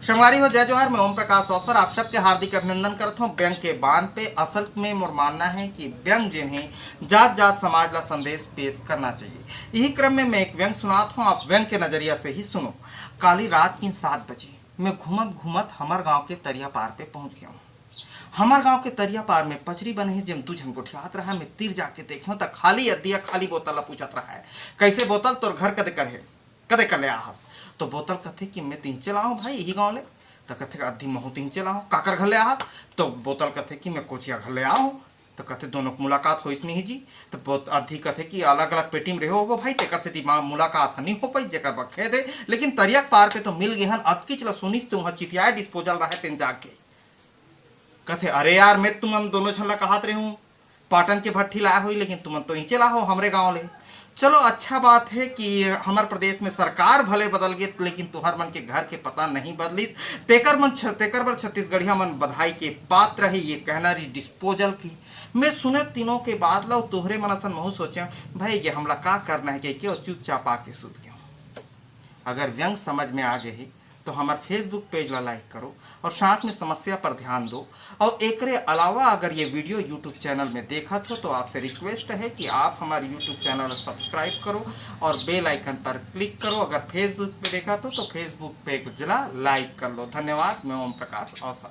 संगवारी हो जय जोहार। मैं ओम प्रकाश अवसर आप सबके हार्दिक अभिनंदन करता हूँ। व्यंग के बान पे असल में मोर मानना है कि व्यंग जिन्हें जात जात समाज ला संदेश पेश करना चाहिए। यही क्रम में मैं एक व्यंग सुनाता हूँ, आप व्यंग के नजरिया से ही सुनो। काली रात की 7 बजे मैं घूमत घूमत हमार गांव के तरिया पार पे पहुंच गया हूँ। हमार गांव के तरिया पार में पचरी बने है जिम 2 झन गोठियात रहा। मैं तीर जाके देखियो तो खाली अद्दिया खाली बोतल ला पूछत रहा है, कैसे बोतल तोर घर कदे कर है, कदे कर ले आहस। तो बोतल कथे कि मैं तीन चलाऊँ भाई यही गाँव ले। तो कथे अद्धी महू तीन चलाऊँ काकर घर ले आहस। तो बोतल कथे कि मैं कोचिया घर ले आऊँ। तो कहते दोनों की मुलाकात हो नहीं जी। तो बहुत अधी कथे कि अलग अलग पेटी में रहो वो भाई तेकर से दिमाग मुलाकात नहीं हो पाई जेकर बखे दे, लेकिन तरिया पार पे तो मिल गए हन। अतकी चला सुनिस तुम चिटिया डिस्पोजल रहे तेन जाके कथे अरे यार मैं तुम हम दोनों छला कहत रहे हूँ पाटन के भट्ठी लाया हुई, लेकिन तुम तो ही चला हो हमरे गांव ले। चलो अच्छा बात है कि हमारे प्रदेश में सरकार भले बदल गई, लेकिन तुहर मन के घर के पता नहीं बदलिस। तेकर बर छत्तीसगढ़िया मन बधाई के पात्र है। ये कहना रही डिस्पोजल की। मैं सुने तीनों के बाद लो तोहरे मन असन महू सोचे भाई ये हमला का करना है कि चुपचाप आके सुध गया। अगर व्यंग समझ में आ गए तो हमारे फेसबुक पेज ला लाइक करो और साथ में समस्या पर ध्यान दो। और एकरे अलावा अगर ये वीडियो यूट्यूब चैनल में देखा तो आपसे रिक्वेस्ट है कि आप हमारे यूट्यूब चैनल सब्सक्राइब करो और बेल आइकन पर क्लिक करो। अगर फेसबुक पे देखा तो फेसबुक पेज ला लाइक कर लो। धन्यवाद। मैं ओम प्रकाश अवसर।